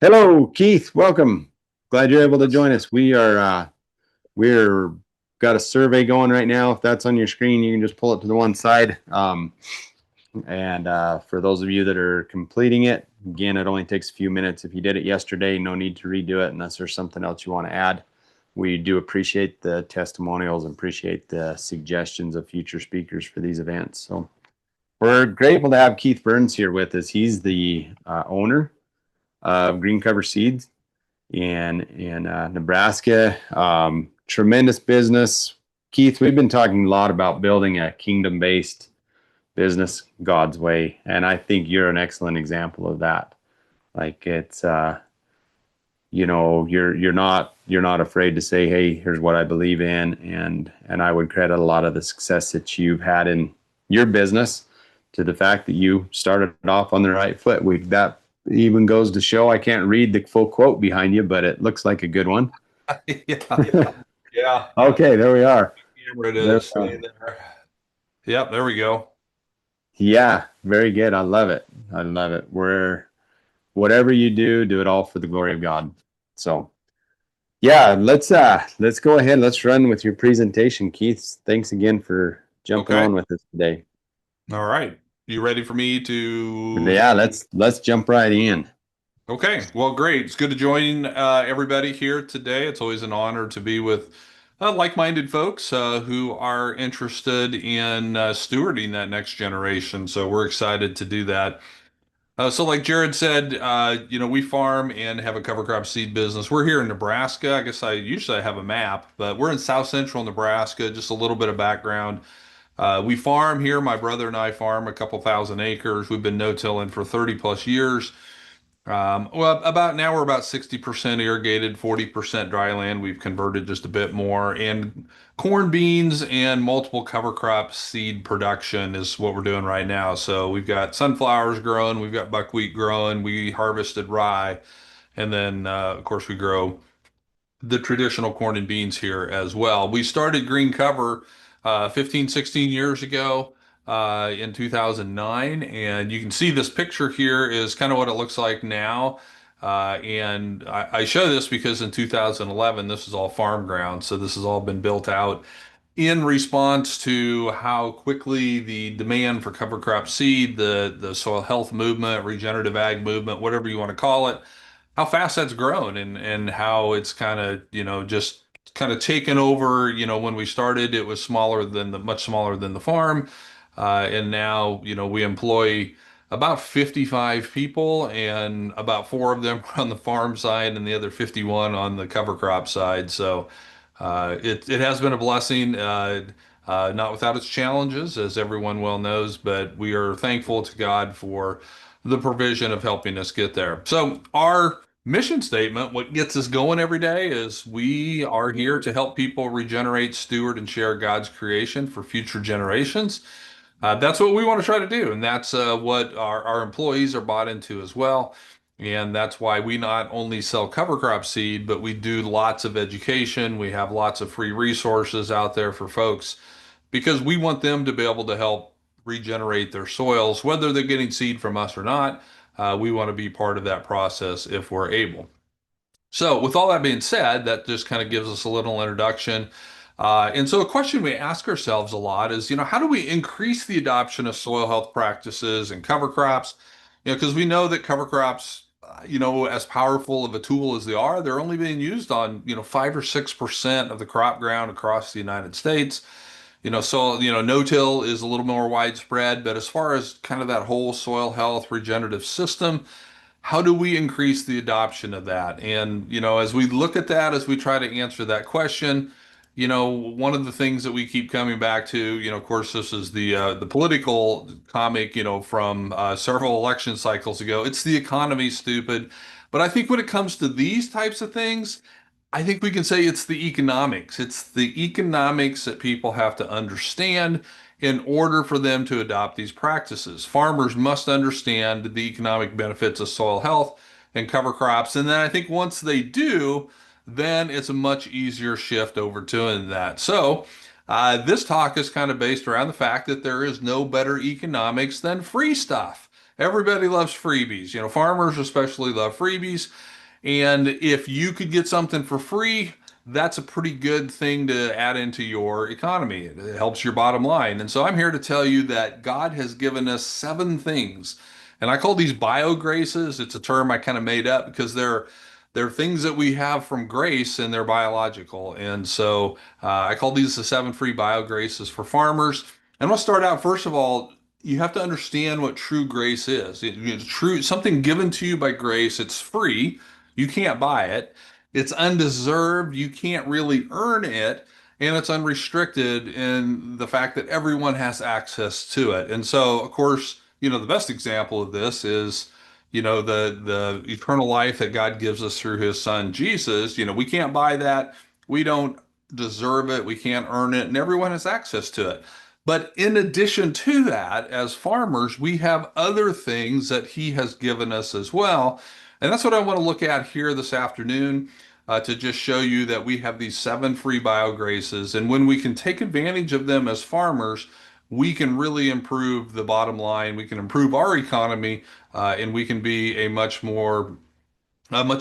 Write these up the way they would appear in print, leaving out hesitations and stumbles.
Hello, Keith. Welcome. Glad you're able to join us. We're got a survey going right now. If that's on your screen, you can just pull it to the one side. And for those of you that are completing it, again, it only takes a few minutes. If you did it yesterday, no need to redo it unless there's something else you want to add. We do appreciate the testimonials and appreciate the suggestions of future speakers for these events. So we're grateful to have Keith Berns here with us. He's the owner of Green Cover Seeds in Nebraska. Tremendous business. Keith, we've been talking a lot about building a kingdom-based business God's way, and I think you're an excellent example of that. Like it's you're not afraid to say, hey, here's what I believe in, and I would credit a lot of the success that you've had in your business to the fact that you started off on the right foot. That even goes to show. I can't read the full quote behind you, but it looks like a good one. Yeah, yeah. Okay, there we are. Camera it There is. we Stay are. there. Yep, there we go. Yeah, very good. I love it. I love it. Whatever you do, do it all for the glory of God. So yeah, let's go ahead. Let's run with your presentation, Keith. Thanks again for jumping Okay. on with us today. All right. You ready for me to? Yeah, let's jump right in. Okay. Well, great. It's good to join everybody here today. It's always an honor to be with like-minded folks who are interested in stewarding that next generation. So we're excited to do that. So like Jared said, we farm and have a cover crop seed business. We're here in Nebraska. I guess I usually have a map, but we're in South Central Nebraska. Just a little bit of background. We farm here. My brother and I farm a couple thousand acres. We've been no-tilling for 30 plus years. Well, about now we're about 60% irrigated, 40% dry land. We've converted just a bit more. And corn, beans, and multiple cover crop seed production is what we're doing right now. So we've got sunflowers growing, we've got buckwheat growing, we harvested rye, and then of course we grow the traditional corn and beans here as well. We started green cover 15, 16 years ago in 2009. And you can see this picture here is kind of what it looks like now. And I show this because in 2011, this is all farm ground. So this has all been built out in response to how quickly the demand for cover crop seed, the soil health movement, regenerative ag movement, whatever you want to call it, how fast that's grown and how it's kind of, just kind of taken over. When we started, it was much smaller than the farm. And now, we employ about 55 people and about four of them are on the farm side and the other 51 on the cover crop side. So it has been a blessing, not without its challenges, as everyone well knows, but we are thankful to God for the provision of helping us get there. So our mission statement, what gets us going every day, is we are here to help people regenerate, steward, and share God's creation for future generations. That's what we want to try to do, and that's what our employees are bought into as well. And that's why we not only sell cover crop seed, but we do lots of education. We have lots of free resources out there for folks because we want them to be able to help regenerate their soils, whether they're getting seed from us or not. We want to be part of that process if we're able. So, with all that being said, that just kind of gives us a little introduction. And so, a question we ask ourselves a lot is, how do we increase the adoption of soil health practices and cover crops? Because we know that cover crops, as powerful of a tool as they are, they're only being used on, 5 or 6% of the crop ground across the United States. So, no-till is a little more widespread, but as far as kind of that whole soil health regenerative system, how do we increase the adoption of that? And, as we look at that, as we try to answer that question, one of the things that we keep coming back to, of course, this is the political comic, from several election cycles ago. It's the economy, stupid. But I think when it comes to these types of things, I think we can say it's the economics. It's the economics that people have to understand in order for them to adopt these practices. Farmers must understand the economic benefits of soil health and cover crops. And then I think once they do, then it's a much easier shift over to that. So, this talk is kind of based around the fact that there is no better economics than free stuff. Everybody loves freebies. Farmers especially love freebies. And if you could get something for free, that's a pretty good thing to add into your economy. It helps your bottom line. And so I'm here to tell you that God has given us 7 things. And I call these bio graces. It's a term I kind of made up because they're things that we have from grace and they're biological. And so I call these the 7 free bio graces for farmers. And we'll start out, first of all, you have to understand what true grace is. It's true, something given to you by grace. It's free. You can't buy it. It's undeserved. You can't really earn it. And it's unrestricted in the fact that everyone has access to it. And so, of course, the best example of this is, the eternal life that God gives us through his son, Jesus. We can't buy that. We don't deserve it. We can't earn it. And everyone has access to it. But in addition to that, as farmers, we have other things that he has given us as well. And that's what I want to look at here this afternoon, to just show you that we have these 7 free bio graces. And when we can take advantage of them as farmers, we can really improve the bottom line. We can improve our economy, and we can be a much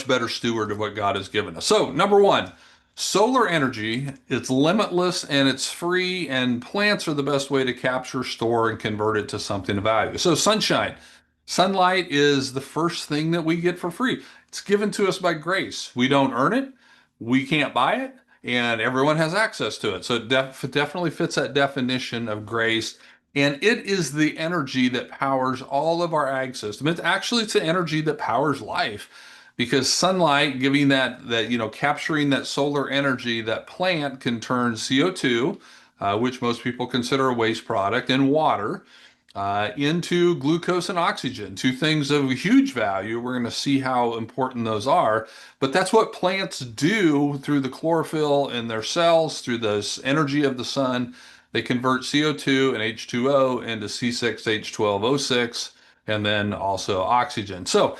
better steward of what God has given us. So, number one, solar energy, it's limitless and it's free, and plants are the best way to capture, store, and convert it to something of value. So, sunshine. Sunlight is the first thing that we get for free. It's given to us by grace. We don't earn it, we can't buy it, and everyone has access to it. So, it definitely fits that definition of grace. And it is the energy that powers all of our ag system. It's the energy that powers life, because sunlight, giving capturing that solar energy, that plant can turn CO2, which most people consider a waste product, and water, into glucose and oxygen, 2 things of huge value. We're going to see how important those are. But that's what plants do through the chlorophyll in their cells, through the energy of the sun. They convert CO2 and H2O into C6H12O6, and then also oxygen. So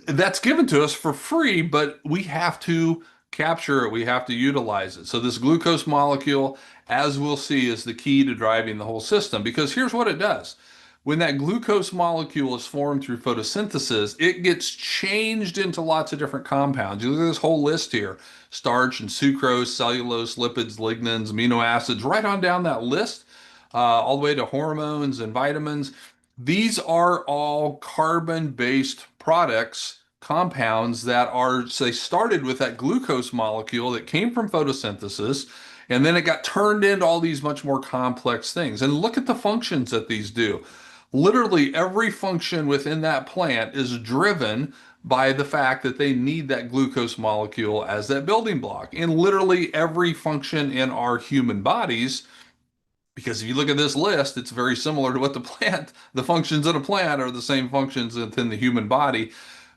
that's given to us for free, but we have to capture it. We have to utilize it. So this glucose molecule, as we'll see, is the key to driving the whole system, because here's what it does. When that glucose molecule is formed through photosynthesis, it gets changed into lots of different compounds. You look at this whole list here: starch and sucrose, cellulose, lipids, lignans, amino acids, right on down that list, all the way to hormones and vitamins. These are all carbon-based products, compounds they started with that glucose molecule that came from photosynthesis, and then it got turned into all these much more complex things. And look at the functions that these do. Literally every function within that plant is driven by the fact that they need that glucose molecule as that building block. And literally every function in our human bodies, because if you look at this list, it's very similar to what the functions in a plant are the same functions within the human body.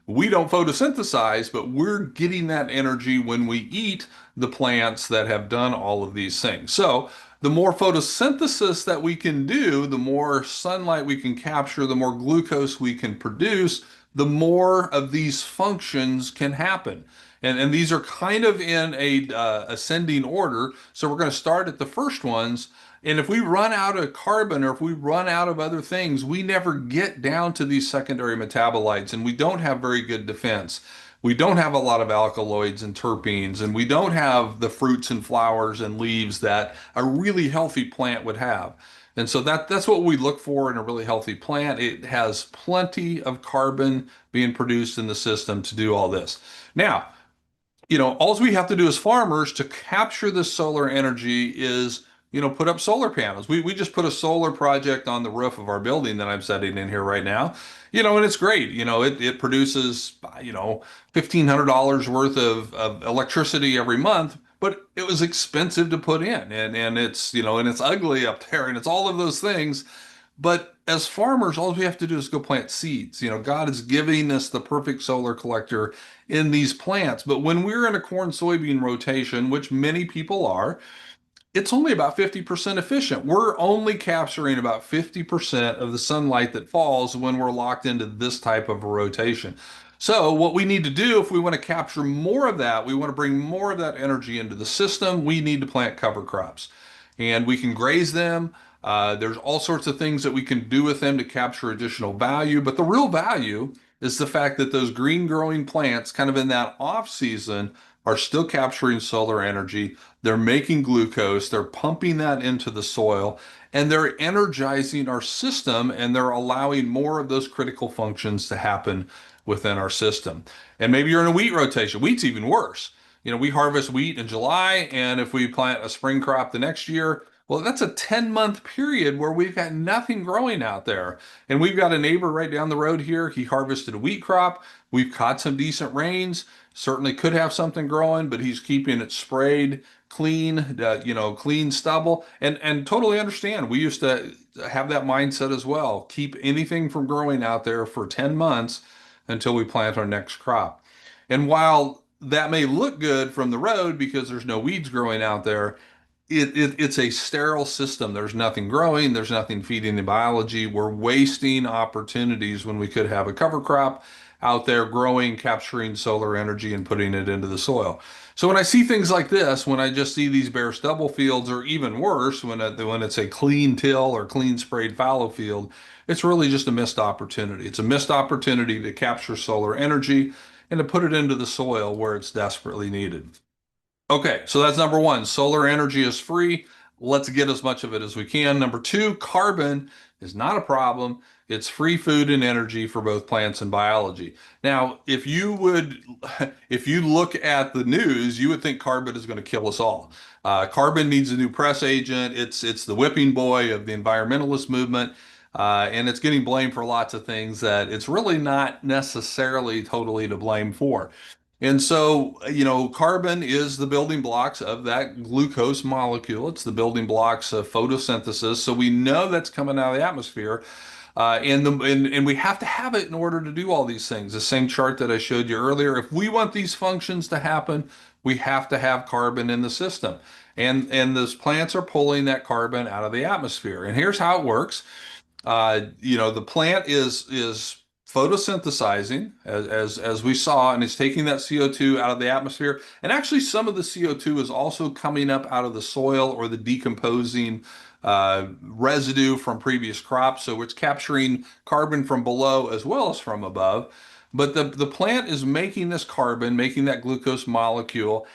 We don't photosynthesize, but we're getting that energy when we eat the plants that have done all of these things. So the more photosynthesis that we can do, the more sunlight we can capture, the more glucose we can produce, the more of these functions can happen. And these are kind of in a ascending order. So we're going to start at the first ones. And if we run out of carbon, or if we run out of other things, we never get down to these secondary metabolites, and we don't have very good defense. We don't have a lot of alkaloids and terpenes, and we don't have the fruits and flowers and leaves that a really healthy plant would have. And so that's what we look for in a really healthy plant. It has plenty of carbon being produced in the system to do all this. Now, all we have to do as farmers to capture this solar energy is, put up solar panels. We just put a solar project on the roof of our building that I'm setting in here right now, and it's great. It produces, $1,500 worth of electricity every month, but it was expensive to put in, and it's ugly up there, and it's all of those things. But as farmers, all we have to do is go plant seeds. God is giving us the perfect solar collector in these plants. But when we're in a corn soybean rotation, which many people are, it's only about 50% efficient. We're only capturing about 50% of the sunlight that falls when we're locked into this type of a rotation. So what we need to do, if we want to capture more of that, we want to bring more of that energy into the system, we need to plant cover crops. And we can graze them. There's all sorts of things that we can do with them to capture additional value, but the real value is the fact that those green growing plants, kind of in that off season, are still capturing solar energy. They're making glucose, they're pumping that into the soil, and they're energizing our system, and they're allowing more of those critical functions to happen within our system. And maybe you're in a wheat rotation. Wheat's even worse. We harvest wheat in July, and if we plant a spring crop the next year, well, that's a 10-month period where we've got nothing growing out there. And we've got a neighbor right down the road here. He harvested a wheat crop. We've caught some decent rains. Certainly could have something growing, but he's keeping it sprayed clean, clean stubble. And totally understand. We used to have that mindset as well. Keep anything from growing out there for 10 months until we plant our next crop. And while that may look good from the road because there's no weeds growing out there, it's a sterile system. There's nothing growing, there's nothing feeding the biology. We're wasting opportunities when we could have a cover crop out there growing, capturing solar energy and putting it into the soil. So when I see things like this, when I just see these bare stubble fields, or even worse, when it's a clean till or clean sprayed fallow field, it's really just a missed opportunity. It's a missed opportunity to capture solar energy and to put it into the soil where it's desperately needed. Okay, so that's number one. Solar energy is free. Let's get as much of it as we can. Number two, carbon is not a problem. It's free food and energy for both plants and biology. Now, if you look at the news, you would think carbon is going to kill us all. Carbon needs a new press agent. It's the whipping boy of the environmentalist movement. And it's getting blamed for lots of things that it's really not necessarily totally to blame for. And so, carbon is the building blocks of that glucose molecule. It's the building blocks of photosynthesis. So we know that's coming out of the atmosphere. And we have to have it in order to do all these things. The same chart that I showed you earlier. If we want these functions to happen, we have to have carbon in the system. And those plants are pulling that carbon out of the atmosphere. And here's how it works. The plant is photosynthesizing as we saw, and it's taking that CO2 out of the atmosphere. And actually, some of the CO2 is also coming up out of the soil or the decomposing residue from previous crops. So it's capturing carbon from below as well as from above. But the plant is making this carbon, making that glucose molecule,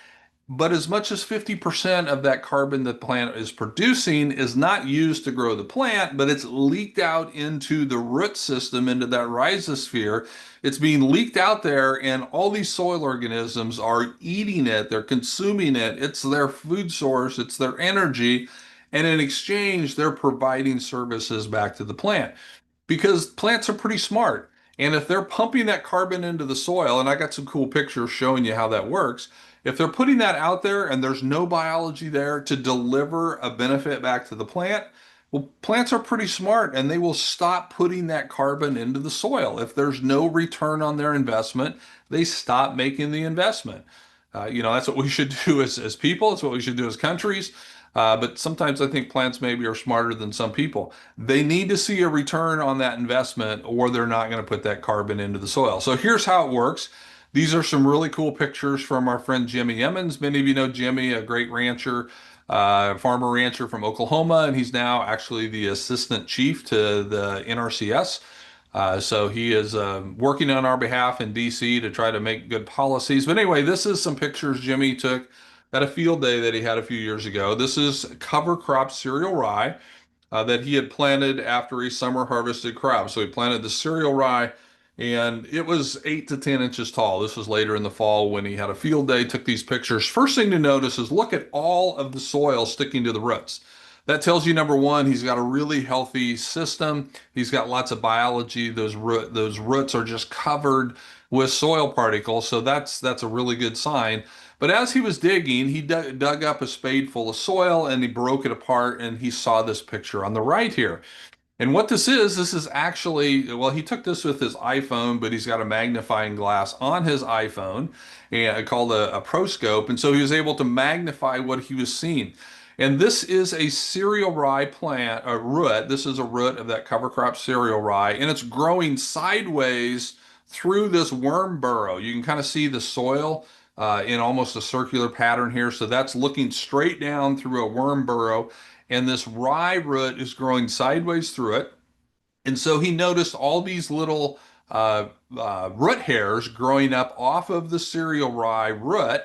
but as much as 50% of that carbon the plant is producing is not used to grow the plant, but it's leaked out into the root system, into that rhizosphere. It's being leaked out there, and all these soil organisms are eating it. They're consuming it. It's their food source. It's their energy. And in exchange, they're providing services back to the plant because plants are pretty smart. And if they're pumping that carbon into the soil, and I got some cool pictures showing you how that works, if they're putting that out there and there's no biology there to deliver a benefit back to the plant, well, plants are pretty smart and they will stop putting that carbon into the soil. If there's no return on their investment, they stop making the investment. That's what we should do as people. It's what we should do as countries. But sometimes I think plants maybe are smarter than some people. They need to see a return on that investment or they're not going to put that carbon into the soil. So here's how it works. These are some really cool pictures from our friend Jimmy Emmons. Many of you know Jimmy, a great rancher, farmer rancher from Oklahoma, and he's now actually the assistant chief to the NRCS. So he is working on our behalf in DC to try to make good policies. But anyway, this is some pictures Jimmy took at a field day that he had a few years ago. This is cover crop cereal rye that he had planted after a summer harvested crop. So he planted the cereal rye and it was 8 to 10 inches tall. This was later in the fall when he had a field day, took these pictures. First thing to notice is look at all of the soil sticking to the roots. That tells you, number one, he's got a really healthy system. He's got lots of biology. Those roots are just covered with soil particles. So that's a really good sign. But as he was digging, he dug up a spade full of soil and he broke it apart and he saw this picture on the right here. And what this is actually, well, he took this with his iPhone, but he's got a magnifying glass on his iPhone and called a proscope. And so he was able to magnify what he was seeing. And this is a cereal rye plant, a root. This is a root of that cover crop cereal rye, and it's growing sideways through this worm burrow. You can kind of see the soil in almost a circular pattern here. So that's looking straight down through a worm burrow. and this rye root is growing sideways through it. And so he noticed all these little root hairs growing up off of the cereal rye root.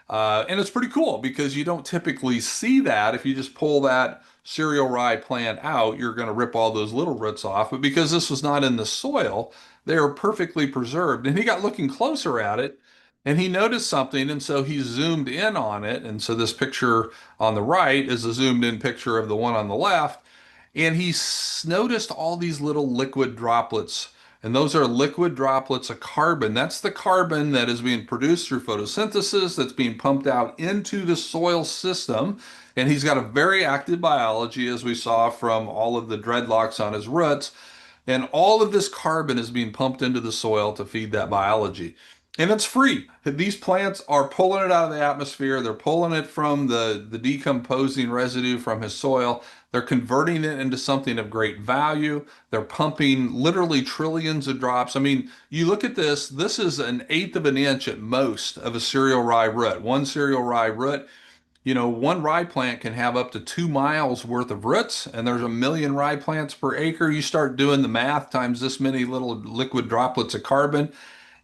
And it's pretty cool because you don't typically see that. If you just pull that cereal rye plant out, you're going to rip all those little roots off. But because this was not in the soil, they are perfectly preserved. And he got looking closer at it and he noticed something. And so he zoomed in on it. And so this picture on the right is a zoomed in picture of the one on the left. And he noticed all these little liquid droplets. And those are liquid droplets of carbon. That's the carbon that is being produced through photosynthesis, that's being pumped out into the soil system. And he's got a very active biology, as we saw from all of the dreadlocks on his roots. And all of this carbon is being pumped into the soil to feed that biology. And it's free. These plants are pulling it out of the atmosphere. They're pulling it from the decomposing residue from his soil. They're converting it into something of great value. They're pumping literally trillions of drops. I mean, you look at this, this is an eighth of an inch at most of a cereal rye root. One cereal rye root, one rye plant can have up to 2 miles worth of roots, and there's 1 million rye plants per acre. You start doing the math times this many little liquid droplets of carbon.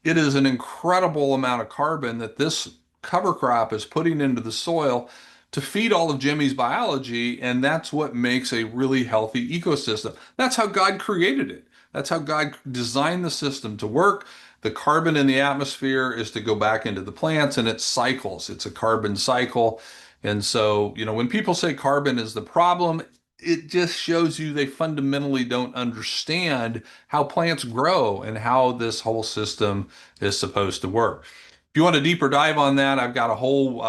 It is an incredible amount of carbon that this cover crop is putting into the soil to feed all of Jimmy's biology, and that's what makes a really healthy ecosystem. That's how God created it. That's how God designed the system to work. The carbon in the atmosphere is to go back into the plants, and it cycles. It's a carbon cycle. And so, when people say carbon is the problem, it just shows you they fundamentally don't understand how plants grow and how this whole system is supposed to work. If you want a deeper dive on that, I've got a whole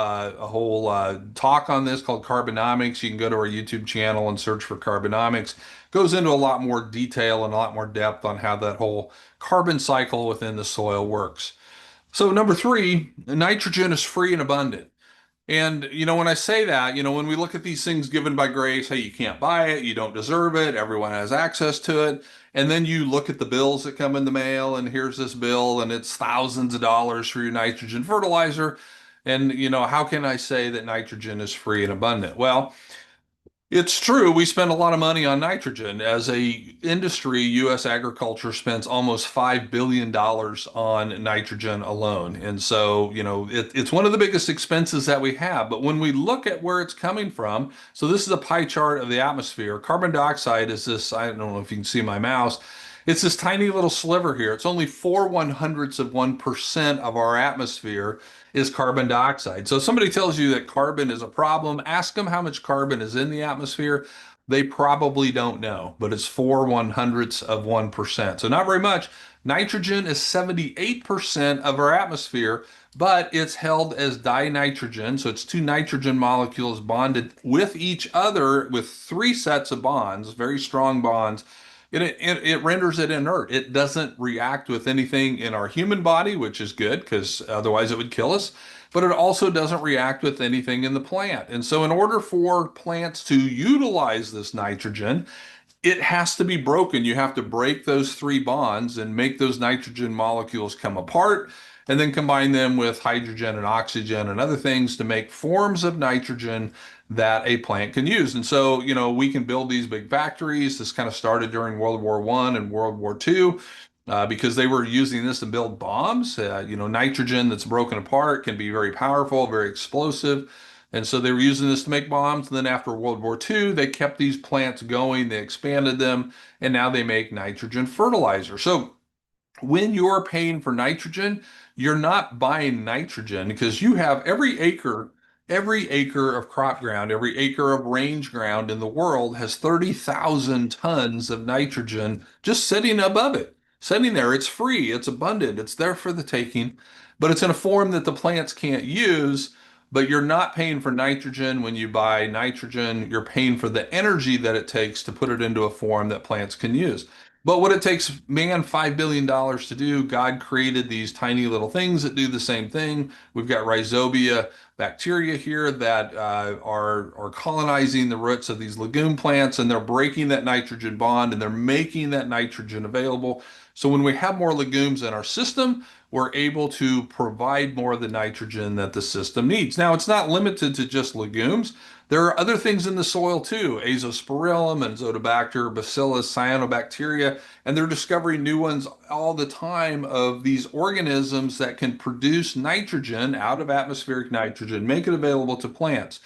talk on this called Carbonomics. You can go to our YouTube channel and search for Carbonomics. Goes into a lot more detail and a lot more depth on how that whole carbon cycle within the soil works. So number 3, nitrogen is free and abundant. And, when I say that, when we look at these things given by grace, hey, you can't buy it, you don't deserve it, everyone has access to it. And then you look at the bills that come in the mail, and here's this bill, and it's thousands of dollars for your nitrogen fertilizer. And, how can I say that nitrogen is free and abundant? Well, it's true. We spend a lot of money on nitrogen. As a industry, U.S. agriculture spends almost $5 billion on nitrogen alone. And so, it's one of the biggest expenses that we have. But when we look at where it's coming from, so this is a pie chart of the atmosphere. Carbon dioxide is this, I don't know if you can see my mouse. It's this tiny little sliver here. It's only 0.04% of our atmosphere is carbon dioxide. So if somebody tells you that carbon is a problem, ask them how much carbon is in the atmosphere. They probably don't know, but it's 0.04%. So not very much. Nitrogen is 78% of our atmosphere, but it's held as dinitrogen. So it's 2 nitrogen molecules bonded with each other with 3 sets of bonds, very strong bonds. It renders it inert. It doesn't react with anything in our human body, which is good because otherwise it would kill us. But it also doesn't react with anything in the plant. And so in order for plants to utilize this nitrogen, it has to be broken. You have to break those 3 bonds and make those nitrogen molecules come apart and then combine them with hydrogen and oxygen and other things to make forms of nitrogen that a plant can use. And so, we can build these big factories. This kind of started during World War I and World War II because they were using this to build bombs. Nitrogen that's broken apart can be very powerful, very explosive. And so they were using this to make bombs. And then after World War II, they kept these plants going, they expanded them, and now they make nitrogen fertilizer. So when you're paying for nitrogen, you're not buying nitrogen because you have every acre of crop ground, every acre of range ground in the world has 30,000 tons of nitrogen just sitting above it, sitting there. It's free, it's abundant, it's there for the taking, but it's in a form that the plants can't use. But you're not paying for nitrogen when you buy nitrogen. You're paying for the energy that it takes to put it into a form that plants can use. But what it takes, man, $5 billion to do, God created these tiny little things that do the same thing. We've got rhizobia bacteria here that are colonizing the roots of these legume plants, and they're breaking that nitrogen bond, and they're making that nitrogen available So when we have more legumes in our system, we're able to provide more of the nitrogen that the system needs. Now, it's not limited to just legumes. There are other things in the soil too, azospirillum and azotobacter, bacillus, cyanobacteria, and they're discovering new ones all the time of these organisms that can produce nitrogen out of atmospheric nitrogen, make it available to plants.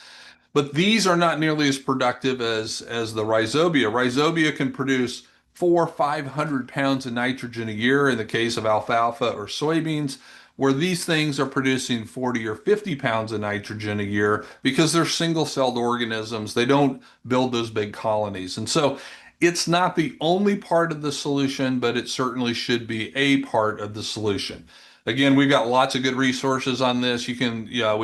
But these are not nearly as productive as the rhizobia. Rhizobia can produce 500 pounds of nitrogen a year in the case of alfalfa or soybeans, where these things are producing 40 or 50 pounds of nitrogen a year because they're single-celled organisms. They don't build those big colonies. And so it's not the only part of the solution, but it certainly should be a part of the solution. Again, we've got lots of good resources on this. We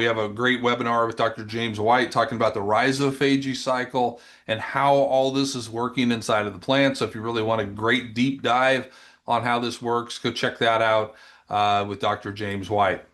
have a great webinar with Dr. James White talking about the rhizophagy cycle and how all this is working inside of the plant. So if you really want a great deep dive on how this works, go check that out with Dr. James White.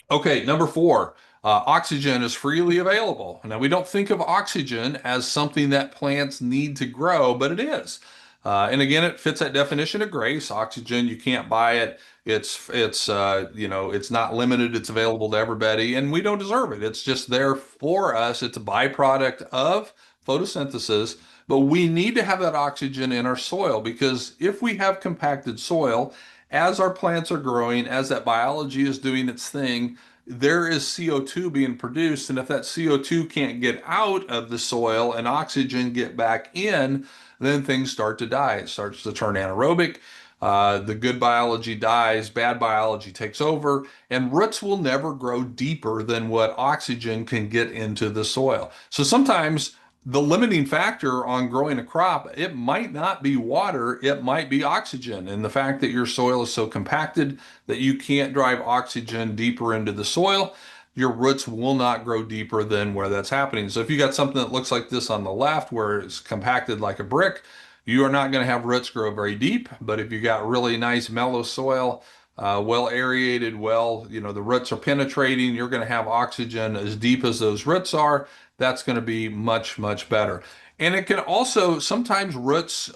Okay, number 4, oxygen is freely available. Now, we don't think of oxygen as something that plants need to grow, but it is. And again, it fits that definition of grace. Oxygen, you can't buy it. It's not limited. It's available to everybody, and we don't deserve it. It's just there for us. It's a byproduct of photosynthesis, but we need to have that oxygen in our soil because if we have compacted soil, as our plants are growing, as that biology is doing its thing, there is CO2 being produced. And if that CO2 can't get out of the soil and oxygen get back in, then things start to die. It starts to turn anaerobic. The good biology dies, bad biology takes over, and roots will never grow deeper than what oxygen can get into the soil. So sometimes the limiting factor on growing a crop, it might not be water, it might be oxygen. And the fact that your soil is so compacted that you can't drive oxygen deeper into the soil, your roots will not grow deeper than where that's happening. So if you got something that looks like this on the left, where it's compacted like a brick, you are not going to have roots grow very deep. But if you got really nice mellow soil, well aerated, the roots are penetrating, you're going to have oxygen as deep as those roots are. That's going to be much, much better. And it can also, sometimes roots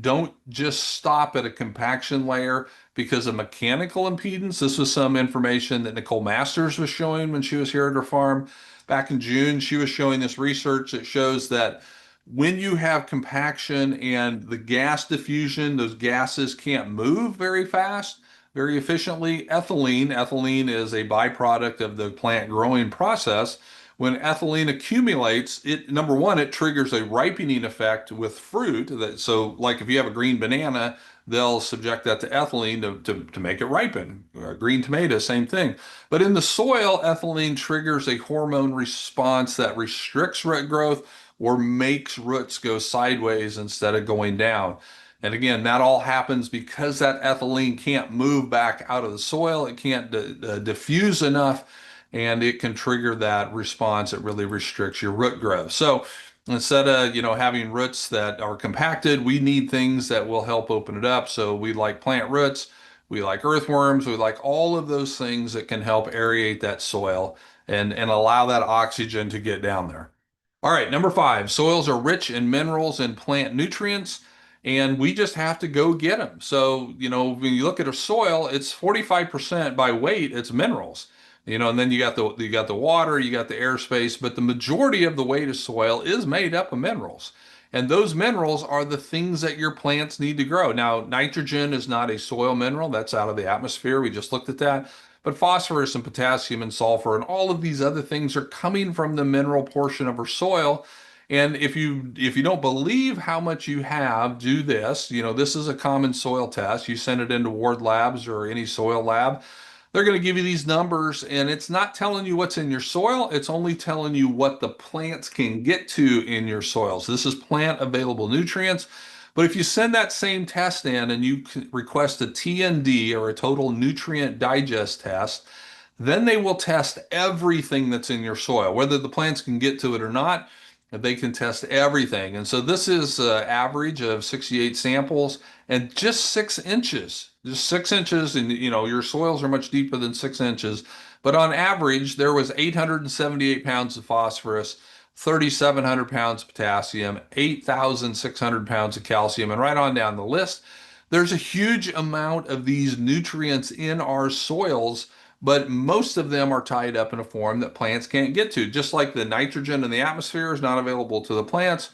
don't just stop at a compaction layer because of mechanical impedance. This was some information that Nicole Masters was showing when she was here at her farm back in June. She was showing this research that shows that when you have compaction and the gas diffusion, those gases can't move very fast, very efficiently. Ethylene is a byproduct of the plant growing process. When ethylene accumulates, number one, it triggers a ripening effect with fruit. So like if you have a green banana, they'll subject that to ethylene to make it ripen. Green tomato, same thing. But in the soil, ethylene triggers a hormone response that restricts root growth or makes roots go sideways instead of going down. And again, that all happens because that ethylene can't move back out of the soil. It can't diffuse enough, and it can trigger that response. It really restricts your root growth. So instead of having roots that are compacted, we need things that will help open it up. So we like plant roots, we like earthworms, we like all of those things that can help aerate that soil and allow that oxygen to get down there. All right, number 5, soils are rich in minerals and plant nutrients, and we just have to go get them. So, when you look at a soil, it's 45% by weight, it's minerals. And then you got the water, you got the airspace, but the majority of the weight of soil is made up of minerals. And those minerals are the things that your plants need to grow. Now, nitrogen is not a soil mineral, that's out of the atmosphere. We just looked at that. But phosphorus and potassium and sulfur and all of these other things are coming from the mineral portion of our soil. And if you don't believe how much you have, do this. This is a common soil test. You send it into Ward Labs or any soil lab. They're going to give you these numbers, and it's not telling you what's in your soil. It's only telling you what the plants can get to in your soil. So this is plant available nutrients. But if you send that same test in and you request a TND or a total nutrient digest test, then they will test everything that's in your soil, whether the plants can get to it or not. They can test everything. And so this is an average of 68 samples and just 6 inches, and your soils are much deeper than 6 inches. But on average, there was 878 pounds of phosphorus, 3,700 pounds of potassium, 8,600 pounds of calcium, and right on down the list. There's a huge amount of these nutrients in our soils, but most of them are tied up in a form that plants can't get to. Just like the nitrogen in the atmosphere is not available to the plants,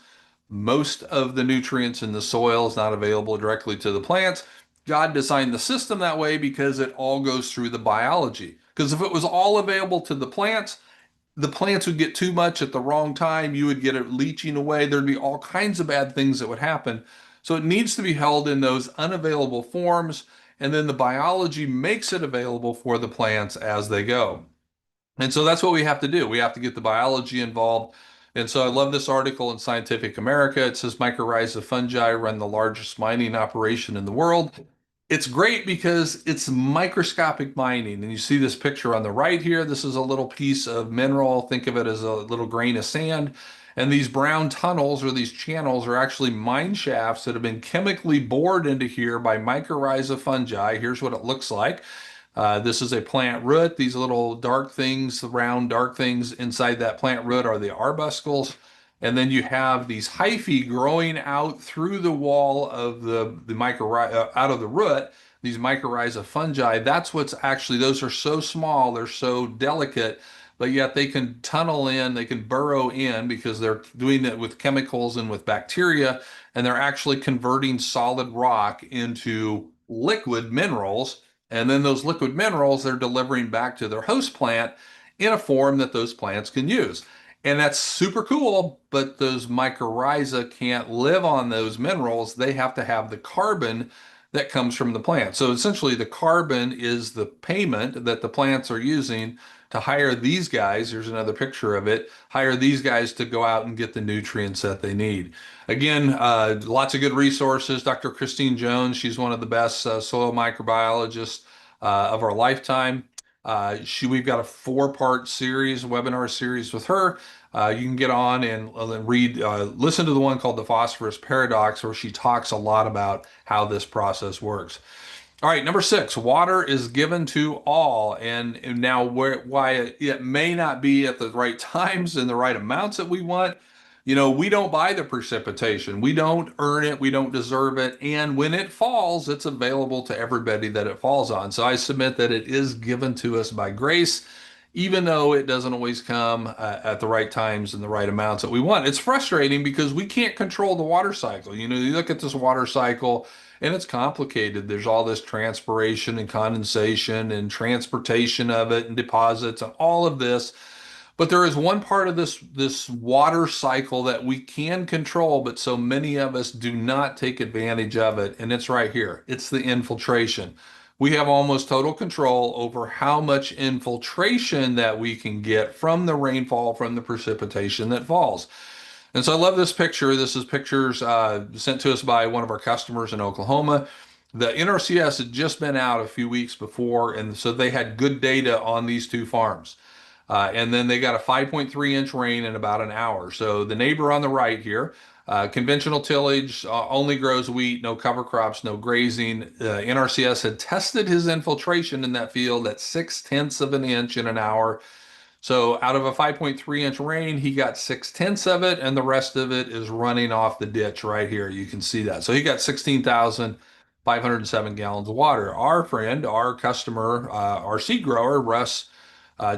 most of the nutrients in the soil is not available directly to the plants. God designed the system that way because it all goes through the biology. Because if it was all available to the plants would get too much at the wrong time. You would get it leaching away. There'd be all kinds of bad things that would happen. So it needs to be held in those unavailable forms. And then the biology makes it available for the plants as they go. And so that's what we have to do. We have to get the biology involved. And so I love this article in Scientific America. It says mycorrhiza fungi run the largest mining operation in the world. It's great because it's microscopic mining. And you see this picture on the right here. This is a little piece of mineral. Think of it as a little grain of sand. And these brown tunnels or these channels are actually mine shafts that have been chemically bored into here by mycorrhiza fungi. Here's what it looks like. This is a plant root. These little dark things, the round dark things inside that plant root are the arbuscles. And then you have these hyphae growing out through the wall of the mycorrhiza, out of the root, these mycorrhiza fungi. That's what's actually, those are so small, they're so delicate, but yet they can tunnel in, they can burrow in because they're doing it with chemicals and with bacteria, and they're actually converting solid rock into liquid minerals. And then those liquid minerals they're delivering back to their host plant in a form that those plants can use. And that's super cool, but those mycorrhiza can't live on those minerals. They have to have the carbon that comes from the plant. So essentially, the carbon is the payment that the plants are using to hire these guys. Here's another picture of it. Hire these guys to go out and get the nutrients that they need. Again, lots of good resources. Dr. Christine Jones, she's one of the best soil microbiologists of our lifetime. We've got a 4-part series, webinar series with her. You can get on and read, listen to the one called The Phosphorus Paradox, where she talks a lot about how this process works. All right, number 6, water is given to all. And now why it may not be at the right times and the right amounts that we want. We don't buy the precipitation. We don't earn it. We don't deserve it. And when it falls, it's available to everybody that it falls on. So I submit that it is given to us by grace, even though it doesn't always come at the right times and the right amounts that we want. It's frustrating because we can't control the water cycle. You look at this water cycle and it's complicated. There's all this transpiration and condensation and transportation of it and deposits and all of this. But there is one part of this water cycle that we can control, but so many of us do not take advantage of it, and it's right here. It's the infiltration. We have almost total control over how much infiltration that we can get from the rainfall, from the precipitation that falls. And so I love this picture. This is pictures sent to us by one of our customers in Oklahoma. The NRCS had just been out a few weeks before, and so they had good data on these 2 farms. And then they got a 5.3-inch rain in about an hour. So the neighbor on the right here, conventional tillage, only grows wheat, no cover crops, no grazing. NRCS had tested his infiltration in that field at 0.6 of an inch in an hour. So out of a 5.3-inch rain, he got 0.6 of it, and the rest of it is running off the ditch right here. You can see that. So he got 16,507 gallons of water. Our friend, our customer, our seed grower, Russ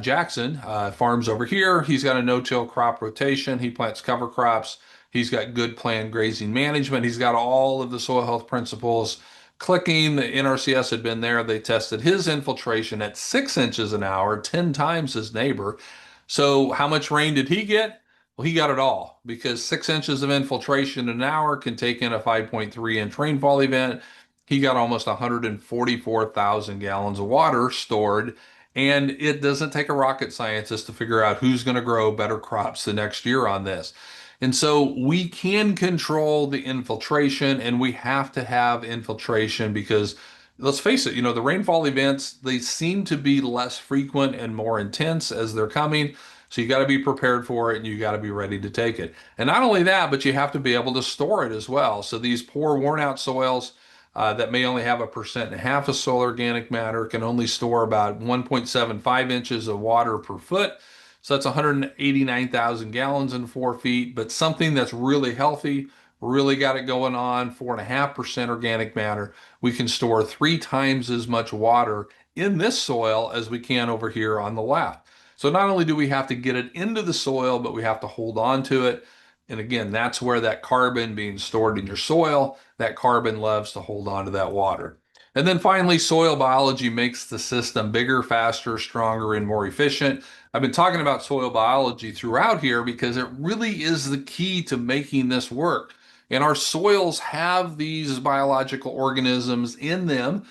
Jackson, farms over here. He's got a no-till crop rotation. He plants cover crops. He's got good planned grazing management. He's got all of the soil health principles clicking. The NRCS had been there. They tested his infiltration at 6 inches an hour, 10 times his neighbor. So how much rain did he get? Well, he got it all, because 6 inches of infiltration an hour can take in a 5.3-inch rainfall event. He got almost 144,000 gallons of water stored. And it doesn't take a rocket scientist to figure out who's going to grow better crops the next year on this. And so we can control the infiltration, and we have to have infiltration because, let's face it, the rainfall events, they seem to be less frequent and more intense as they're coming. So you got to be prepared for it, and you got to be ready to take it. And not only that, but you have to be able to store it as well. So these poor, worn out soils that may only have 1.5% of soil organic matter can only store about 1.75 inches of water per foot. So that's 189,000 gallons in 4 feet. But something that's really healthy really got it going on, 4.5% organic matter, we can store 3 times as much water in this soil as we can over here on the left. So not only do we have to get it into the soil, but we have to hold on to it. And again, that's where that carbon being stored in your soil, that carbon loves to hold on to that water. And then finally, soil biology makes the system bigger, faster, stronger, and more efficient. I've been talking about soil biology throughout here because it really is the key to making this work. And our soils have these biological organisms in them.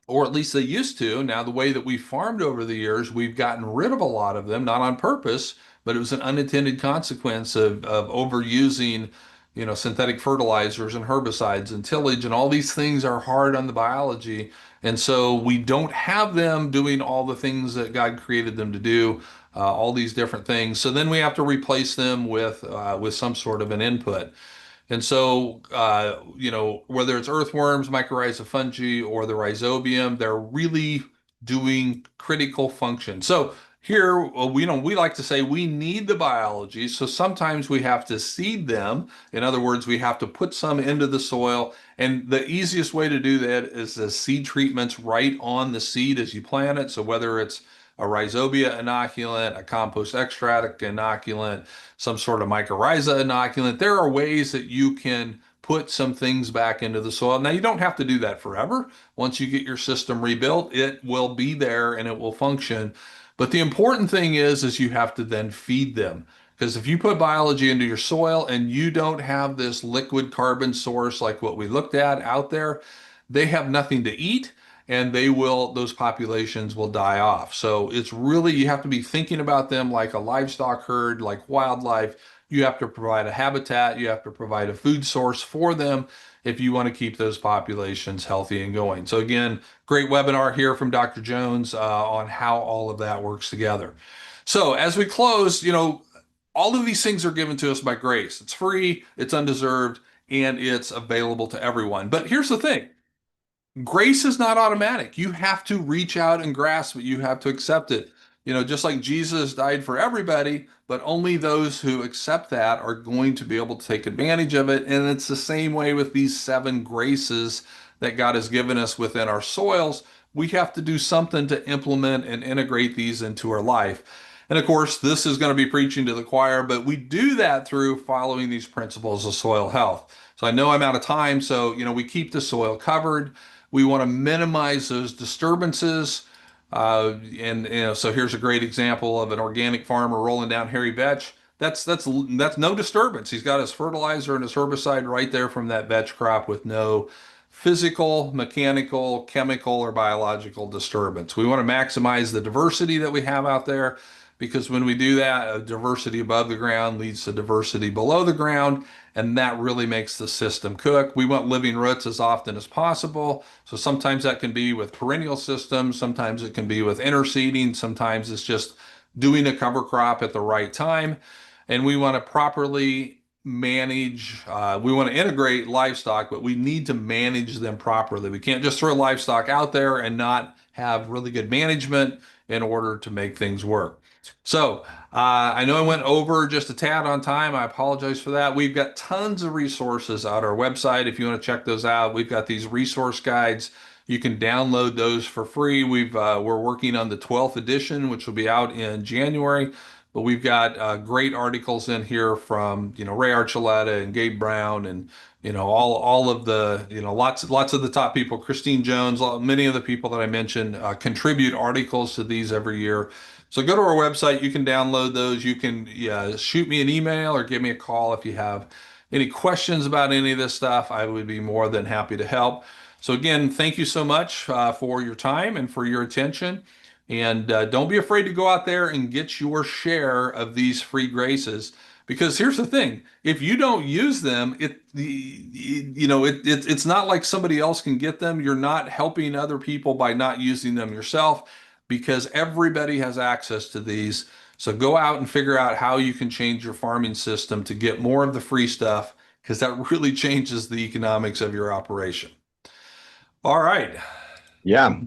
Or at least they used to. Now, the way that we farmed over the years, we've gotten rid of a lot of them, not on purpose, but it was an unintended consequence of overusing, synthetic fertilizers and herbicides and tillage, and all these things are hard on the biology. And so we don't have them doing all the things that God created them to do, all these different things. So then we have to replace them with some sort of an input. And so, whether it's earthworms, mycorrhiza fungi, or the rhizobium, they're really doing critical function. So here, we like to say we need the biology. So sometimes we have to seed them. In other words, we have to put some into the soil. And the easiest way to do that is the seed treatments right on the seed as you plant it. So whether it's a rhizobia inoculant, a compost extract inoculant, some sort of mycorrhiza inoculant. There are ways that you can put some things back into the soil. Now, you don't have to do that forever. Once you get your system rebuilt, it will be there and it will function. But the important thing is you have to then feed them. Because if you put biology into your soil and you don't have this liquid carbon source like what we looked at out there, they have nothing to eat and those populations will die off. So it's really, you have to be thinking about them like a livestock herd, like wildlife. You have to provide a habitat, you have to provide a food source for them if you want to keep those populations healthy and going. So again, great webinar here from Dr. Jones on how all of that works together. So as we close, all of these things are given to us by grace. It's free, it's undeserved, and it's available to everyone. But here's the thing. Grace is not automatic. You have to reach out and grasp it. You have to accept it. Just like Jesus died for everybody, but only those who accept that are going to be able to take advantage of it. And it's the same way with these 7 graces that God has given us within our soils. We have to do something to implement and integrate these into our life. And of course, this is going to be preaching to the choir, but we do that through following these principles of soil health. So I know I'm out of time, so we keep the soil covered. We want to minimize those disturbances. So here's a great example of an organic farmer rolling down hairy vetch. That's no disturbance. He's got his fertilizer and his herbicide right there from that vetch crop with no physical, mechanical, chemical, or biological disturbance. We want to maximize the diversity that we have out there, because when we do that, diversity above the ground leads to diversity below the ground, and that really makes the system cook. We want living roots as often as possible. So sometimes that can be with perennial systems, sometimes it can be with interseeding, sometimes it's just doing a cover crop at the right time. And we want to properly manage, we want to integrate livestock, but we need to manage them properly. We can't just throw livestock out there and not have really good management in order to make things work. So I know I went over just a tad on time. I apologize for that. We've got tons of resources on our website. If you want to check those out, we've got these resource guides. You can download those for free. We're working on the 12th edition, which will be out in January. But we've got great articles in here from Ray Archuleta and Gabe Brown and all of the lots of the top people. Christine Jones, many of the people that I mentioned contribute articles to these every year. So go to our website. You can download those. You can shoot me an email or give me a call if you have any questions about any of this stuff. I would be more than happy to help. So again, thank you so much for your time and for your attention. And don't be afraid to go out there and get your share of these free graces. Because here's the thing: if you don't use them, it's not like somebody else can get them. You're not helping other people by not using them yourself, because everybody has access to these. So go out and figure out how you can change your farming system to get more of the free stuff, because that really changes the economics of your operation. All right. Yeah,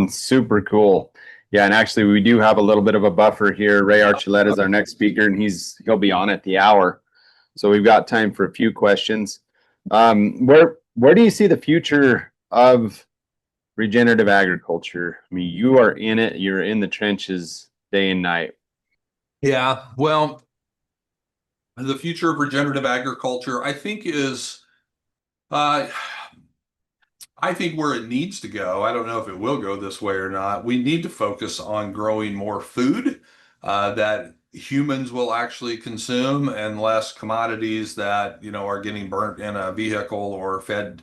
super cool. Yeah, and actually we do have a little bit of a buffer here. Ray Archuleta is our next speaker, and he'll be on at the hour. So we've got time for a few questions. Where do you see the future of regenerative agriculture? I mean, you are in it. You're in the trenches day and night. Yeah, well, the future of regenerative agriculture, I think, is uh, I think where it needs to go. I don't know if it will go this way or not. We need to focus on growing more food that humans will actually consume, and less commodities that, are getting burnt in a vehicle or fed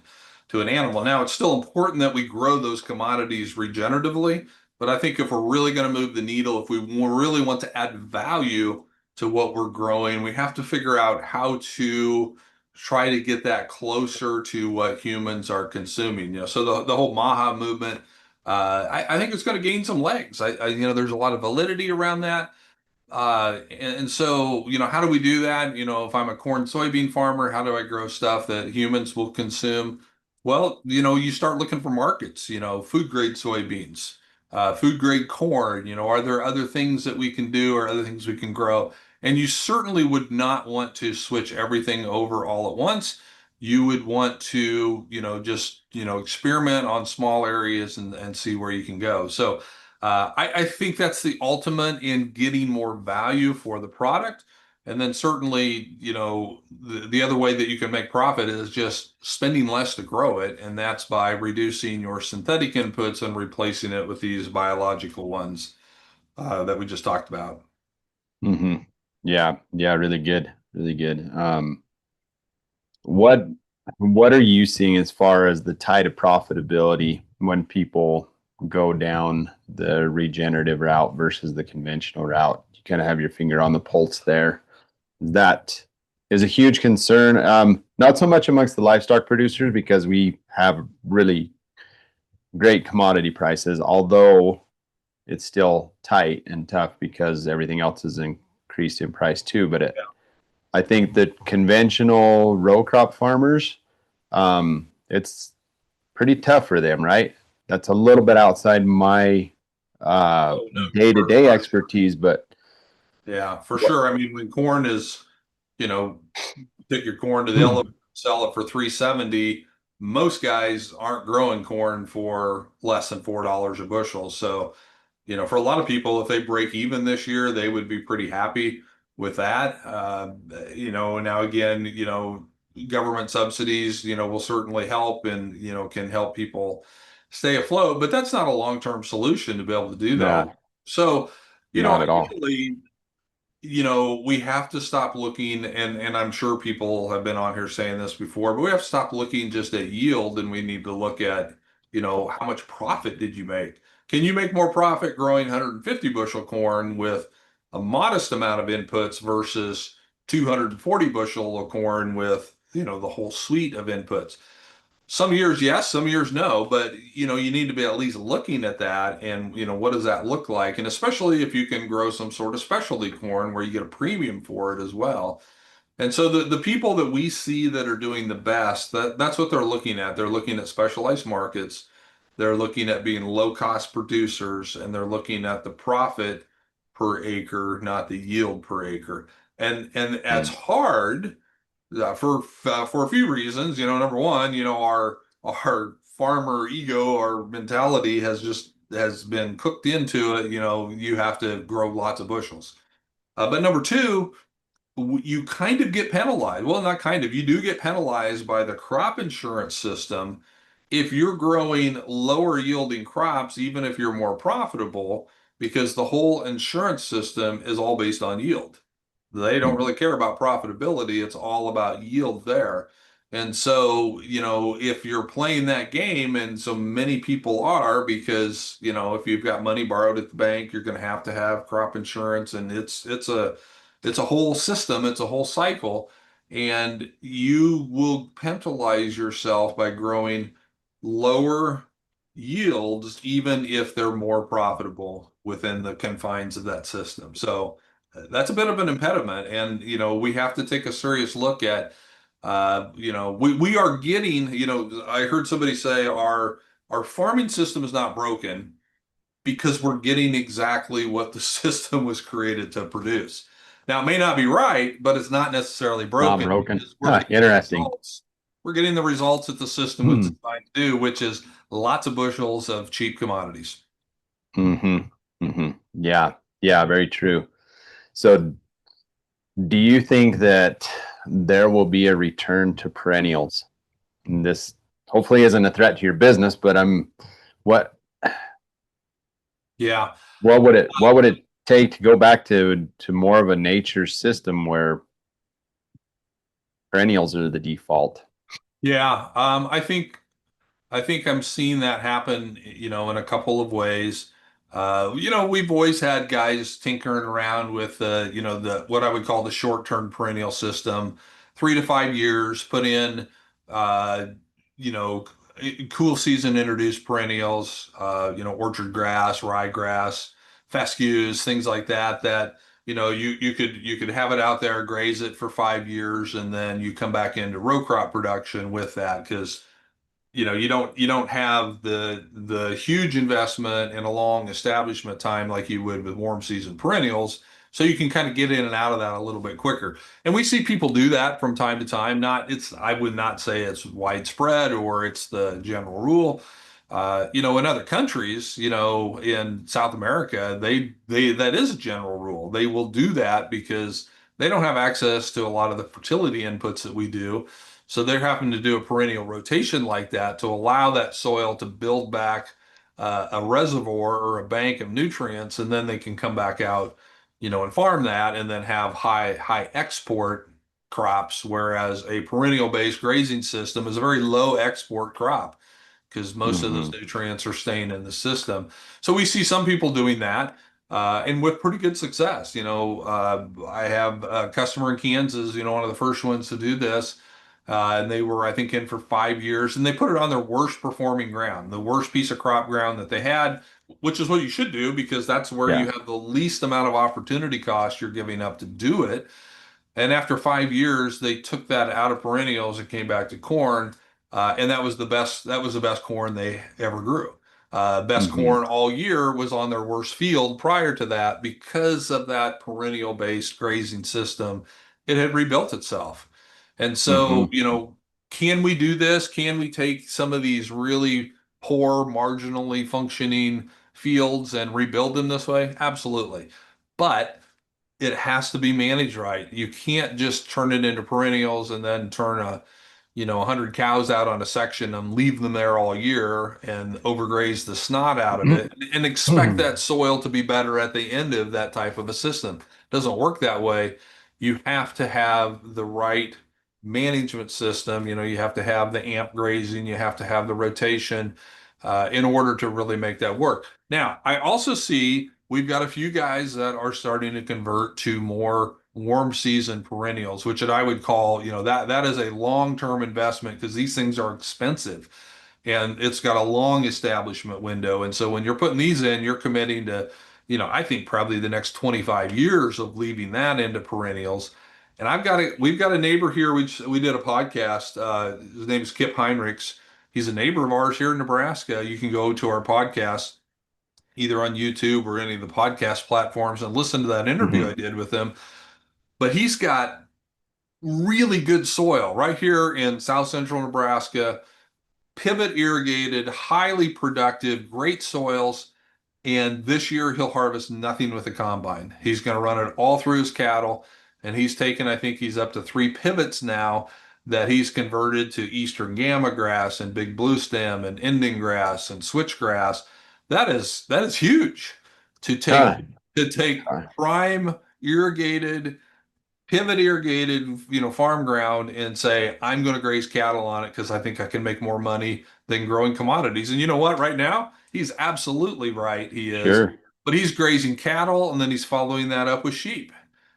to an animal. Now, it's still important that we grow those commodities regeneratively, but I think if we're really going to move the needle, if we really want to add value to what we're growing, we have to figure out how to try to get that closer to what humans are consuming. So the whole Maha movement, I think it's going to gain some legs. There's a lot of validity around that. And so, how do we do that? If I'm a corn soybean farmer, how do I grow stuff that humans will consume? Well, you start looking for markets, food grade soybeans, food grade corn, are there other things that we can do or other things we can grow? And you certainly would not want to switch everything over all at once. You would want to, just, experiment on small areas and see where you can go. So, I think that's the ultimate in getting more value for the product. And then certainly, the other way that you can make profit is just spending less to grow it. And that's by reducing your synthetic inputs and replacing it with these biological ones that we just talked about. Mm-hmm. Yeah, really good, really good. What what are you seeing as far as the tide of profitability when people go down the regenerative route versus the conventional route? You kind of have your finger on the pulse there. That is a huge concern. Not so much amongst the livestock producers because we have really great commodity prices, although it's still tight and tough because everything else is increased in price too. But I think that conventional row crop farmers, it's pretty tough for them, right? That's a little bit outside my Oh, no, day-to-day expertise, but yeah, for sure. I mean, when corn is, you know, take your corn to the elevator, sell it for 370. Most guys aren't growing corn for less than $4 a bushel. So, for a lot of people, if they break even this year, they would be pretty happy with that. Now again, government subsidies, will certainly help and, can help people stay afloat, but that's not a long-term solution to be able to do that. no, So, not at all. ideally, we have to stop looking, and I'm sure people have been on here saying this before, but we have to stop looking just at yield, and we need to look at, how much profit did you make? Can you make more profit growing 150 bushel corn with a modest amount of inputs versus 240 bushel of corn with, the whole suite of inputs? Some years, yes, some years, no, but you need to be at least looking at that and what does that look like? And especially if you can grow some sort of specialty corn where you get a premium for it as well. And so the people that we see that are doing the best, that's what they're looking at. They're looking at specialized markets. They're looking at being low cost producers, and they're looking at the profit per acre, not the yield per acre. And that's Mm. hard for a few reasons. Number one, our farmer ego, our mentality has been cooked into it. You have to grow lots of bushels. But number two, you kind of get penalized. Well, not kind of. You do get penalized by the crop insurance system if you're growing lower yielding crops, even if you're more profitable, because the whole insurance system is all based on yield. They don't really care about profitability. It's all about yield there. And so, if you're playing that game, and so many people are, because, if you've got money borrowed at the bank, you're going to have crop insurance, and it's a whole system, it's a whole cycle, and you will penalize yourself by growing lower yields, even if they're more profitable within the confines of that system. So that's a bit of an impediment, and we have to take a serious look at. We are getting. I heard somebody say our farming system is not broken because we're getting exactly what the system was created to produce. Now, it may not be right, but it's not necessarily Not broken broken. because we're Huh, getting the interesting. results. We're getting the results that the system was Hmm. designed to do, which is lots of bushels of cheap commodities. Mm-hmm. Mm-hmm. Yeah. Yeah. Very true. So, do you think that there will be a return to perennials? And this hopefully isn't a threat to your business, but what Yeah. what would it take to go back to more of a nature system where perennials are the default? Yeah. I think I'm seeing that happen, in a couple of ways. We've always had guys tinkering around with, the what I would call the short-term perennial system, 3 to 5 years, put in, uh, you know, cool season introduced perennials, orchard grass, ryegrass, fescues, things like that. That you could have it out there, graze it for 5 years, and then you come back into row crop production with that because you don't have the huge investment and a long establishment time like you would with warm season perennials, so you can kind of get in and out of that a little bit quicker. And we see people do that from time to time. Not it's I would not say it's widespread or it's the general rule. In other countries, in South America, they that is a general rule. They will do that because they don't have access to a lot of the fertility inputs that we do. So they're having to do a perennial rotation like that to allow that soil to build back a reservoir or a bank of nutrients, and then they can come back out, and farm that, and then have high export crops. Whereas a perennial based grazing system is a very low export crop because most of those Mm-hmm. nutrients are staying in the system. So we see some people doing that. And with pretty good success. I have a customer in Kansas, one of the first ones to do this. And they were, I think, in for 5 years, and they put it on their worst performing ground, the worst piece of crop ground that they had, which is what you should do because that's where you Yeah. have the least amount of opportunity cost you're giving up to do it. And after 5 years, they took that out of perennials and came back to corn, and that was the best. That was the best corn they ever grew. Best Mm-hmm. corn all year was on their worst field prior to that because of that perennial-based grazing system. It had rebuilt itself, and Mm-hmm. so can we do this? Can we take some of these really poor, marginally functioning fields and rebuild them this way? Absolutely, but it has to be managed right. You can't just turn it into perennials and then turn 100 cows out on a section and leave them there all year and overgraze the snot out of it and expect Mm-hmm. that soil to be better at the end of that type of a system. It doesn't work that way. You have to have the right management system. You have to have the amp grazing, you have to have the rotation in order to really make that work. Now, I also see we've got a few guys that are starting to convert to more warm season perennials, which I would call, that is a long-term investment because these things are expensive and it's got a long establishment window. And so when you're putting these in, you're committing to, I think probably the next 25 years of leaving that into perennials. And we've got a neighbor here. We did a podcast. His name is Kip Heinrichs. He's a neighbor of ours here in Nebraska. You can go to our podcast either on YouTube or any of the podcast platforms and listen to that interview Mm-hmm. I did with him. But he's got really good soil right here in South Central Nebraska, pivot irrigated, highly productive, great soils. And this year he'll harvest nothing with a combine. He's going to run it all through his cattle. And I think he's up to 3 pivots now that he's converted to Eastern Gamma grass and big blue stem and ending grass and switchgrass. That is huge to take Huh. to take Huh. prime irrigated pivot irrigated, farm ground and say, I'm going to graze cattle on it because I think I can make more money than growing commodities. And you know what? Right now, he's absolutely right. He is. Sure. But he's grazing cattle and then he's following that up with sheep.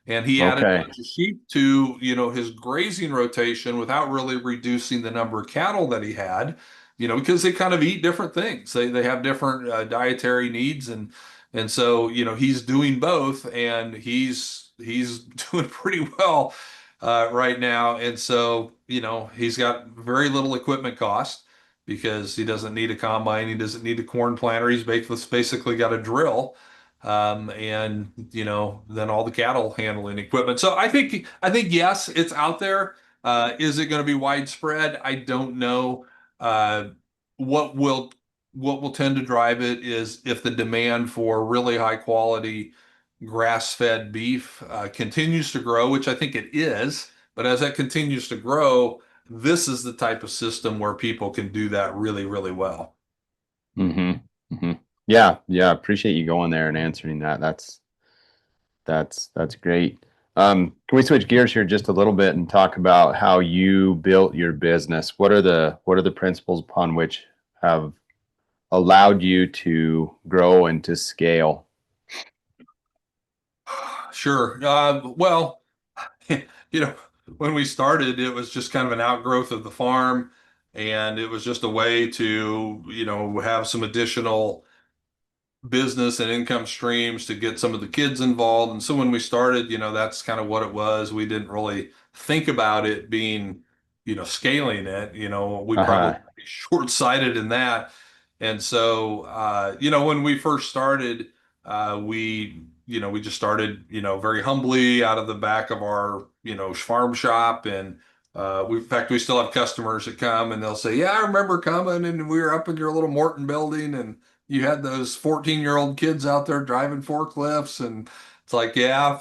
And he added a Okay. bunch of sheep to, his grazing rotation without really reducing the number of cattle that he had, because they kind of eat different things. They have different dietary needs and so, he's doing both and he's doing pretty well right now. And so, he's got very little equipment cost because he doesn't need a combine, he doesn't need a corn planter. He's basically got a drill and then all the cattle handling equipment. So I think yes, it's out there. Is it going to be widespread? I don't know. Uh, what will what will tend to drive it is if the demand for really high quality grass-fed beef continues to grow, which I think it is. But as that continues to grow, this is the type of system where people can do that really, really well. Hmm. Hmm. Yeah, yeah. Appreciate you going there and answering that. That's great. Can we switch gears here just a little bit and talk about how you built your business? What are the principles upon which have allowed you to grow and to scale? Sure. Well, when we started, it was just kind of an outgrowth of the farm, and it was just a way to, have some additional business and income streams to get some of the kids involved. And so when we started, that's kind of what it was. We didn't really think about it being, scaling it. We probably Uh-huh. short-sighted in that. And so, when we first started, we just started, very humbly out of the back of our, farm shop. And in fact, we still have customers that come and they'll say, "Yeah, I remember coming and we were up in your little Morton building and you had those 14-year-old kids out there driving forklifts." And it's like, yeah,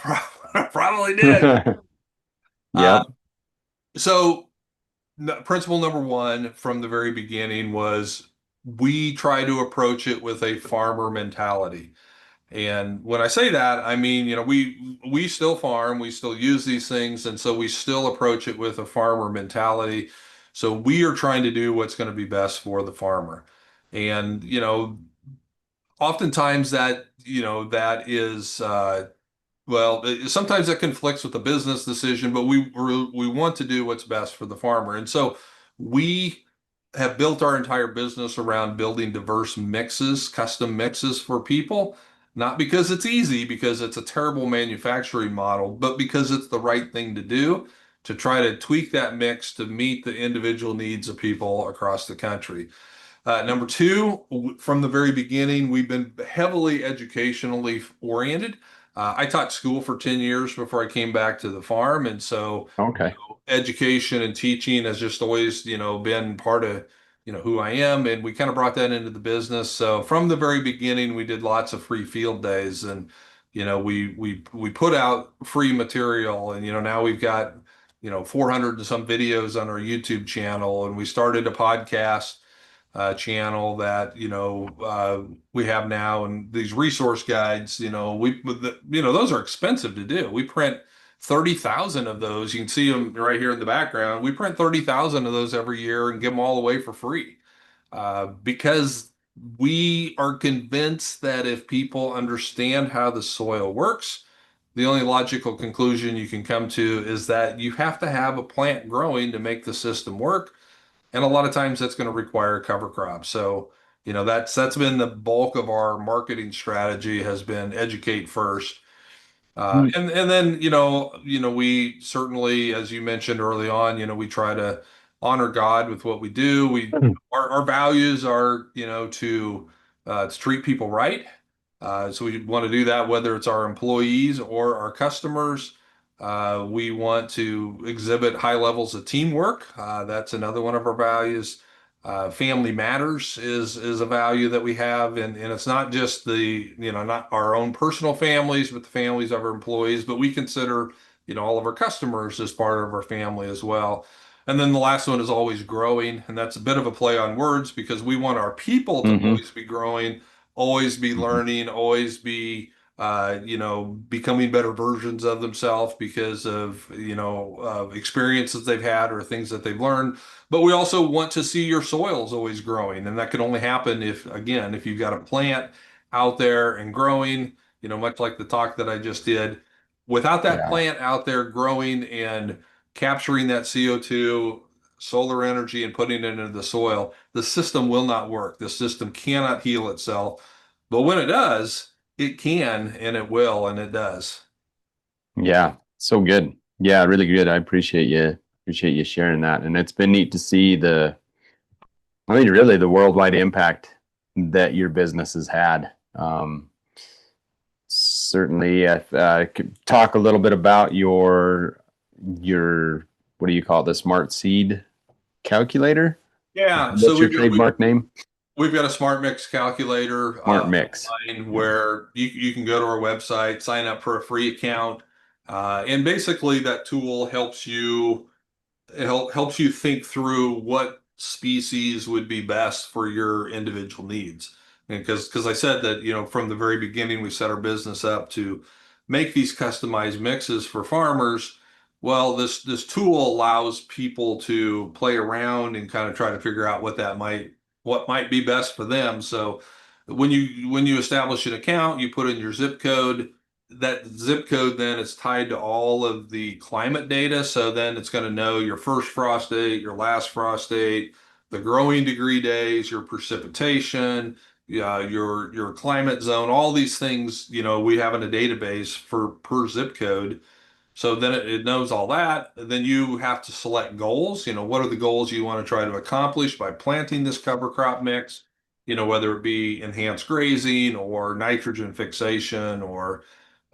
probably did. Uh, Yep. so principle number one from the very beginning was we try to approach it with a farmer mentality. And when I say that, I mean, we still farm, we still use these things, and so we still approach it with a farmer mentality. So we are trying to do what's going to be best for the farmer. And, oftentimes that is well, sometimes that conflicts with the business decision, but we want to do what's best for the farmer. And so we have built our entire business around building diverse mixes, custom mixes for people, not because it's easy, because it's a terrible manufacturing model, but because it's the right thing to do to try to tweak that mix to meet the individual needs of people across the country. Number two, from the very beginning, we've been heavily educationally oriented. I taught school for 10 years before I came back to the farm. And so, Okay. education and teaching has just always, been part of, who I am. And we kind of brought that into the business. So from the very beginning, we did lots of free field days and, we put out free material and, now we've got, 400 and some videos on our YouTube channel. And we started a podcast channel that we have now, and these resource guides. Those are expensive to do. We print 30,000 of those. You can see them right here in the background. We print 30,000 of those every year and give them all away for free because we are convinced that if people understand how the soil works, the only logical conclusion you can come to is that you have to have a plant growing to make the system work. And a lot of times that's going to require cover crop. So, that's been the bulk of our marketing strategy has been educate first. Mm. And then, we certainly, as you mentioned early on, we try to honor God with what we do. Our values are, to treat people right. So we want to do that, whether it's our employees or our customers. We want to exhibit high levels of teamwork. That's another one of our values. Family matters is a value that we have, and it's not just not our own personal families, but the families of our employees. But we consider all of our customers as part of our family as well. And then the last one is always growing, and that's a bit of a play on words because we want our people to Hmm. always be growing, always be Hmm. learning, always be becoming better versions of themselves because of, experiences they've had or things that they've learned. But we also want to see your soils always growing. And that can only happen if, again, if you've got a plant out there and growing, much like the talk that I just did. Without that Yeah. plant out there growing and capturing that CO2, solar energy, and putting it into the soil, the system will not work. The system cannot heal itself. But when it does, it can and it will and it does. Yeah. So good. Yeah, really good. I appreciate you sharing that. And it's been neat to see really the worldwide impact that your business has had. certainly. Could talk a little bit about your what do you call it? The Smart Seed Calculator. Yeah, so What's your trademark name? we've got a SmartMix Calculator Smart Mix. online where you can go to our website, sign up for a free account, and basically that tool helps you think through what species would be best for your individual needs. And because I said that, from the very beginning, we set our business up to make these customized mixes for farmers. Well, this tool allows people to play around and kind of try to figure out what might be best for them. So when you establish an account, you put in your zip code. That zip code then is tied to all of the climate data. So then it's going to know your first frost date, your last frost date, the growing degree days, your precipitation, your climate zone, all these things, we have in a database for per zip code. So then it knows all that. Then you have to select goals. What are the goals you want to try to accomplish by planting this cover crop mix? Whether it be enhanced grazing or nitrogen fixation or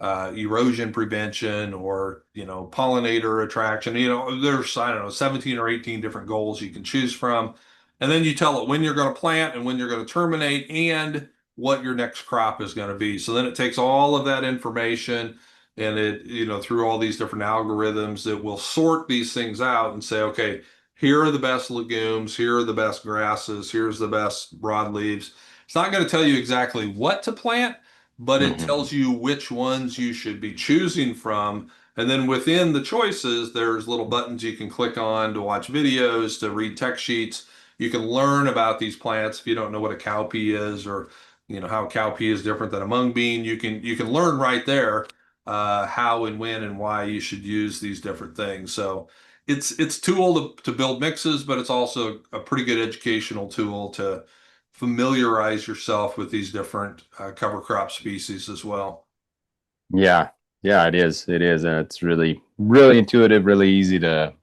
erosion prevention or pollinator attraction. There's, I don't know, 17 or 18 different goals you can choose from, and then you tell it when you're going to plant and when you're going to terminate and what your next crop is going to be. So then it takes all of that information and it, through all these different algorithms, it will sort these things out and say, okay, here are the best legumes, here are the best grasses, here's the best broadleaves. It's not going to tell you exactly what to plant, but it tells you which ones you should be choosing from. And then within the choices, there's little buttons you can click on to watch videos, to read tech sheets. You can learn about these plants if you don't know what a cowpea is, or how a cowpea is different than a mung bean. You can learn right there how and when and why you should use these different things. So it's tool to build mixes, but it's also a pretty good educational tool to familiarize yourself with these different cover crop species as well. Yeah, yeah, it is. It is, and it's really, really intuitive, really easy to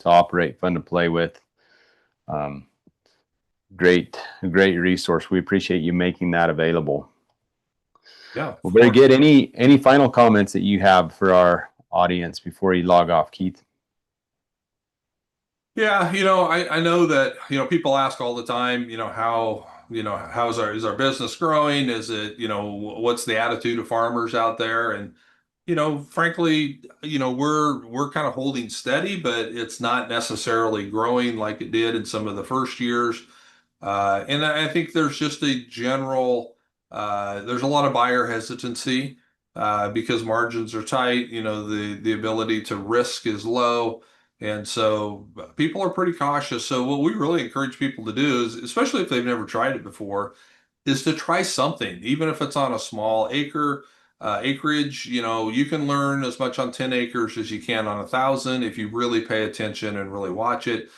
operate, fun to play with. Um, great resource. We appreciate you making that available. Yeah. Well, very good. Any final comments that you have for our audience before you log off, Keith? Yeah, I know that, people ask all the time, how is our business growing? Is it, what's the attitude of farmers out there? And, frankly, we're kind of holding steady, but it's not necessarily growing like it did in some of the first years. And I think there's just a general, there's a lot of buyer hesitancy because margins are tight, the ability to risk is low. And so people are pretty cautious. So what we really encourage people to do is, especially if they've never tried it before, is to try something, even if it's on a small acreage. You can learn as much on 10 acres as you can on 1,000 if you really pay attention and really watch it.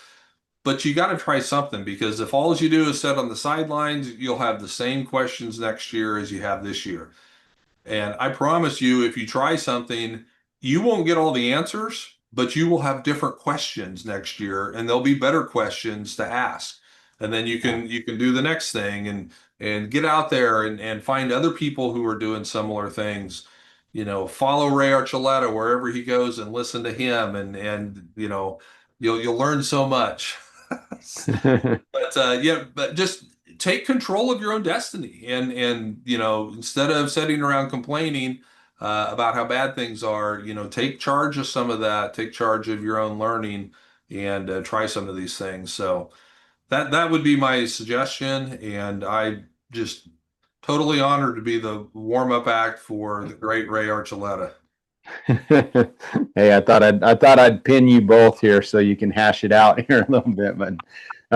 But you got to try something, because if all you do is sit on the sidelines, you'll have the same questions next year as you have this year. And I promise you, if you try something, you won't get all the answers, but you will have different questions next year, and there'll be better questions to ask. And then you can do the next thing and get out there and find other people who are doing similar things. Follow Ray Archuleta wherever he goes and listen to him, and you'll learn so much. But just take control of your own destiny, and instead of sitting around complaining about how bad things are, take charge of some of that, take charge of your own learning, and try some of these things. So that would be my suggestion, and I just totally honored to be the warm-up act for the great Ray Archuleta. Hey, I thought I'd pin you both here so you can hash it out here a little bit, but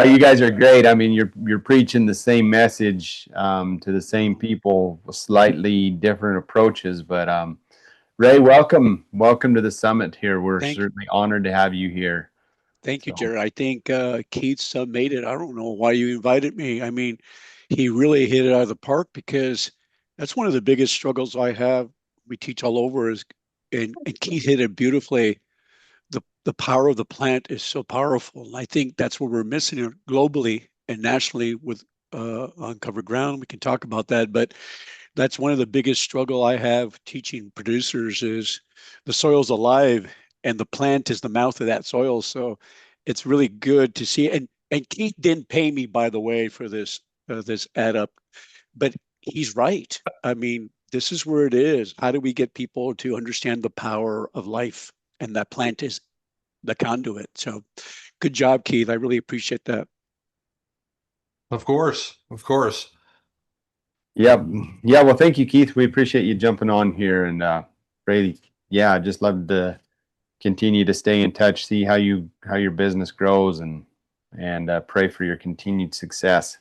you guys are great. I mean, you're preaching the same message to the same people with slightly different approaches. But Ray, welcome to the summit here. We're certainly honored to have you here. Thank you, Jared. I think Keith's made it. I don't know why you invited me. I mean, he really hit it out of the park, because that's one of the biggest struggles I have. We teach all over and Keith hit it beautifully. The power of the plant is so powerful. And I think that's what we're missing globally and nationally with uncovered ground. We can talk about that, but That's one of the biggest struggle I have teaching producers is the soil's alive and the plant is the mouth of that soil. So it's really good to see. And Keith didn't pay me, by the way, for this add up, but he's right. I mean, this is where it is. How do we get people to understand the power of life? And that plant is the conduit. So good job, Keith. I really appreciate that. Of course, of course. Yep. Yeah. Well, thank you, Keith. We appreciate you jumping on here, and really, yeah, I just love to continue to stay in touch, see how your business grows, and pray for your continued success.